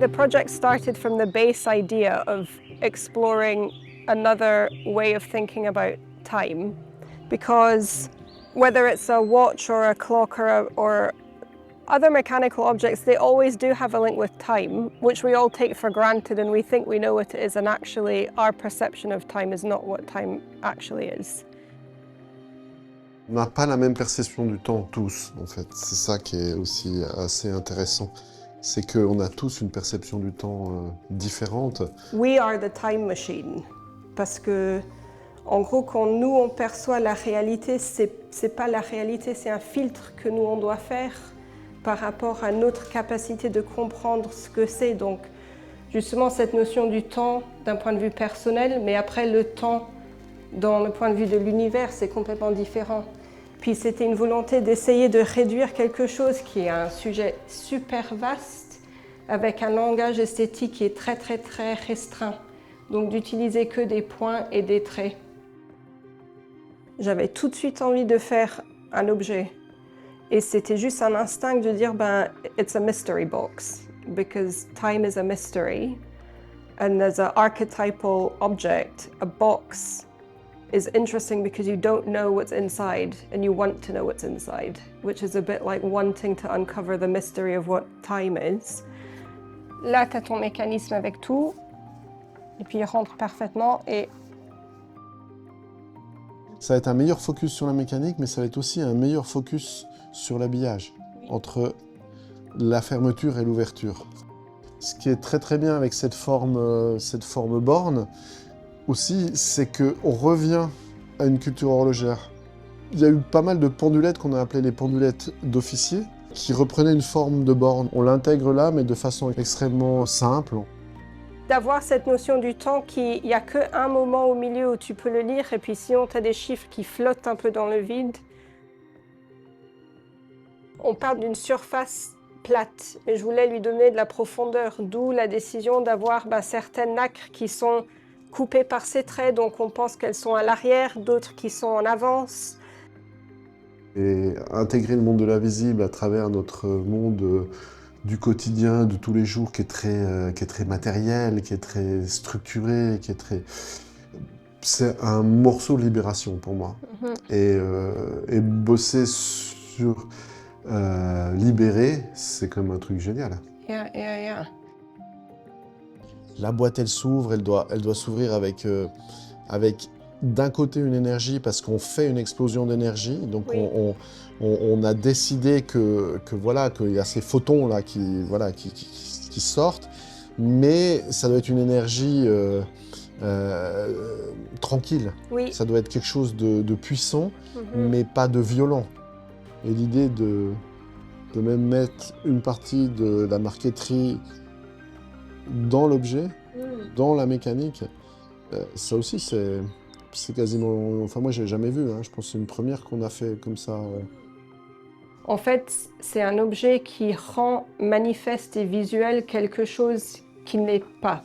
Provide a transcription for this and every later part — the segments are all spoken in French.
The project started from the base idea of exploring another way of thinking about time, because whether it's a watch or a clock or other mechanical objects, they always do have a link with time, which we all take for granted and we think we know what it is, and actually our perception of time is not what time actually is. On n'a pas la même perception du temps tous, en fait. C'est ça qui est aussi assez intéressant. C'est qu'on a tous une perception du temps différente. We are the time machine. Parce que, en gros, quand nous on perçoit la réalité, c'est pas la réalité, c'est un filtre que nous on doit faire par rapport à notre capacité de comprendre ce que c'est. Donc, justement, cette notion du temps d'un point de vue personnel, mais après le temps dans le point de vue de l'univers, c'est complètement différent. Puis c'était une volonté d'essayer de réduire quelque chose qui est un sujet super vaste, avec un langage esthétique qui est très très très restreint. Donc d'utiliser que des points et des traits. J'avais tout de suite envie de faire un objet. Et c'était juste un instinct de dire, it's a mystery box, because time is a mystery. And as an archetypal object, a box is interesting because you don't know what's inside and you want to know what's inside, which is a bit like wanting to uncover the mystery of what time is. Là, tu as ton mécanisme avec tout, et puis il rentre parfaitement et... Ça va être un meilleur focus sur la mécanique, mais ça va être aussi un meilleur focus sur l'habillage, entre la fermeture et l'ouverture. Ce qui est très très bien avec cette forme borne, aussi, c'est qu'on revient à une culture horlogère. Il y a eu pas mal de pendulettes qu'on a appelées les pendulettes d'officier, qui reprenaient une forme de borne. On l'intègre là, mais de façon extrêmement simple. D'avoir cette notion du temps qu'il n'y a qu'un moment au milieu où tu peux le lire, et puis sinon tu as des chiffres qui flottent un peu dans le vide. On parle d'une surface plate, mais je voulais lui donner de la profondeur, d'où la décision d'avoir certaines nacres qui sont coupées par ces traits, donc on pense qu'elles sont à l'arrière, d'autres qui sont en avance. Et intégrer le monde de l'invisible à travers notre monde du quotidien, de tous les jours, qui est très matériel, qui est très structuré, c'est un morceau de libération pour moi. Et bosser sur libérer, c'est comme un truc génial. Yeah. La boîte, elle s'ouvre, elle doit s'ouvrir avec d'un côté une énergie, parce qu'on fait une explosion d'énergie. Donc oui. on a décidé qu'il y a ces photons là qui sortent, mais ça doit être une énergie tranquille. Oui. Ça doit être quelque chose de puissant, mais pas de violent. Et l'idée de même mettre une partie de la marqueterie dans l'objet, dans la mécanique, ça aussi c'est quasiment... Enfin moi j'ai jamais vu, je pense que c'est une première qu'on a fait comme ça. En fait, c'est un objet qui rend manifeste et visuel quelque chose qui n'est pas.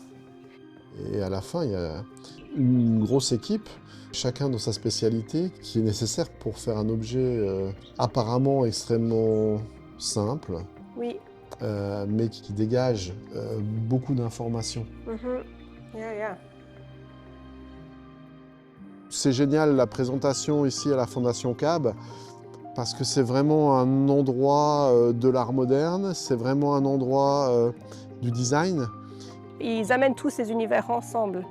Et à la fin, il y a une grosse équipe, chacun dans sa spécialité, qui est nécessaire pour faire un objet apparemment extrêmement simple, oui. Mais qui dégage beaucoup d'informations. Yeah. C'est génial la présentation ici à la Fondation CAB, parce que c'est vraiment un endroit de l'art moderne, c'est vraiment un endroit du design. Ils amènent tous ces univers ensemble.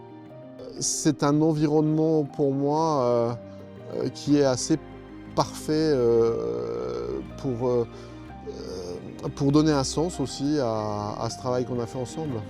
C'est un environnement pour moi qui est assez parfait pour donner un sens aussi à ce travail qu'on a fait ensemble.